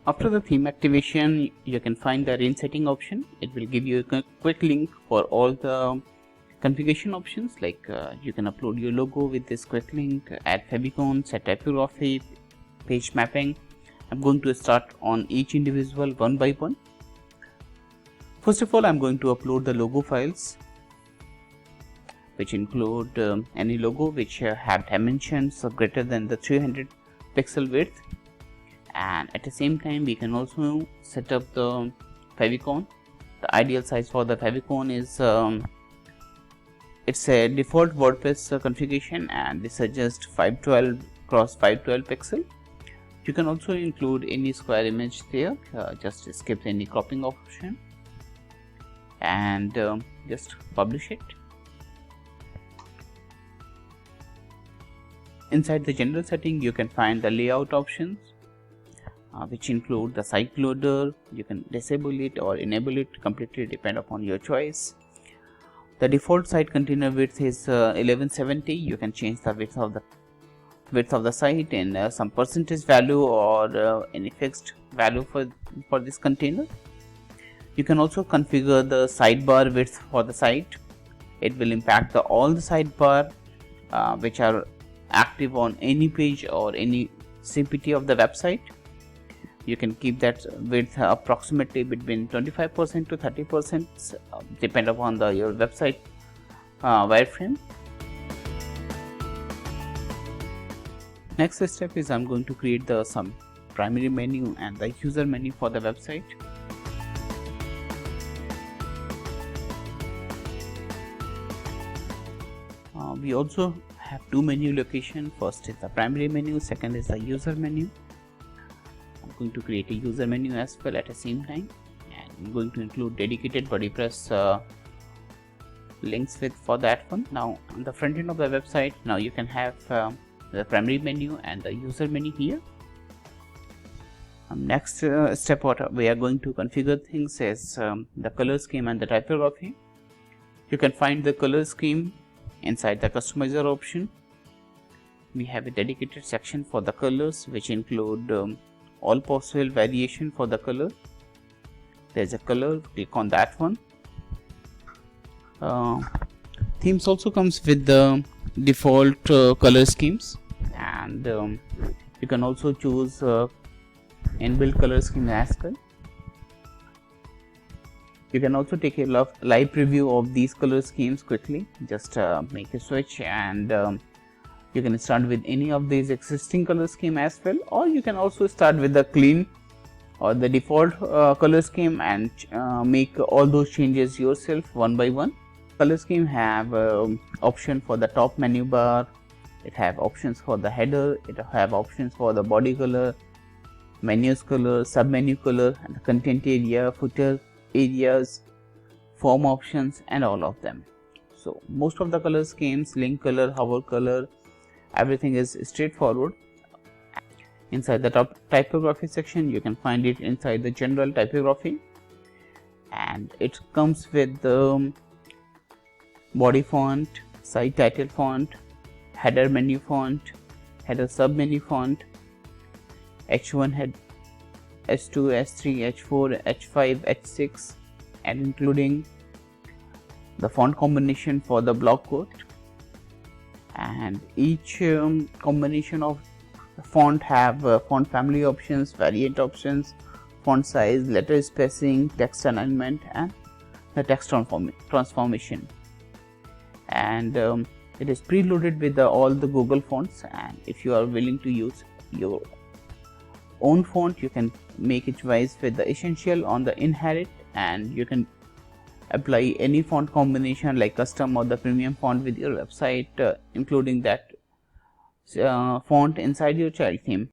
After the theme activation, you can find the range setting option. It will give you a quick link for all the configuration options, like you can upload your logo with this quick link, add favicon, set typography, page mapping. I'm going to start on each individual one by one. First of all, I'm going to upload the logo files, which include any logo which have dimensions greater than the 300 pixel width, and at the same time we can also set up the favicon. The ideal size for the favicon is it's a default WordPress configuration, and this suggests 512 cross 512 pixel. You can also include any square image there, just skip any cropping option and just publish it. Inside the general setting, you can find the layout options, which include the site loader. You can disable it or enable it, completely depend upon your choice. The default site container width is 1170. You can change the width of the site in some percentage value or any fixed value for this container. You can also configure the sidebar width for the site. It will impact all the sidebar which are active on any page or any CPT of the website. You can keep that width approximately between 25% to 30%, depend upon your website wireframe. Next step is I'm going to create some primary menu and the user menu for the website. We also have two menu locations. First is the primary menu, second is the user menu. I'm going to create a user menu as well at the same time, and I'm going to include dedicated WordPress links for that one. Now on the front end of the website, now you can have the primary menu and the user menu here. Next step, what we are going to configure things is the color scheme and the typography. You can find the color scheme inside the customizer option. We have a dedicated section for the colors, which include all possible variation for the color. There's a color, click on that one. Themes also comes with the default color schemes, and you can also choose inbuilt color scheme as well. You can also take a live preview of these color schemes quickly. Just make a switch, and you can start with any of these existing color scheme as well, or you can also start with the clean or the default color scheme and make all those changes yourself one by one. Color scheme have option for the top menu bar. It have options for the header. It have options for the body color, menus color, sub menu color, and the content area, footer areas, form options, and all of them. So most of the color schemes, link color, hover color, everything is straightforward. Inside the top typography section, you can find it inside the general typography, and it comes with the body font, site title font, header menu font, header sub menu font, H1 head, H2, H3, H4, H5, H6, and including the font combination for the block quote. And each combination of font have font family options, variant options, font size, letter spacing, text alignment, and the text transformation. And it is preloaded with all the Google fonts, and if you are willing to use your own font, you can make it choice with the essential on the inherit, and you can apply any font combination like custom or the premium font with your website, including that font inside your child theme.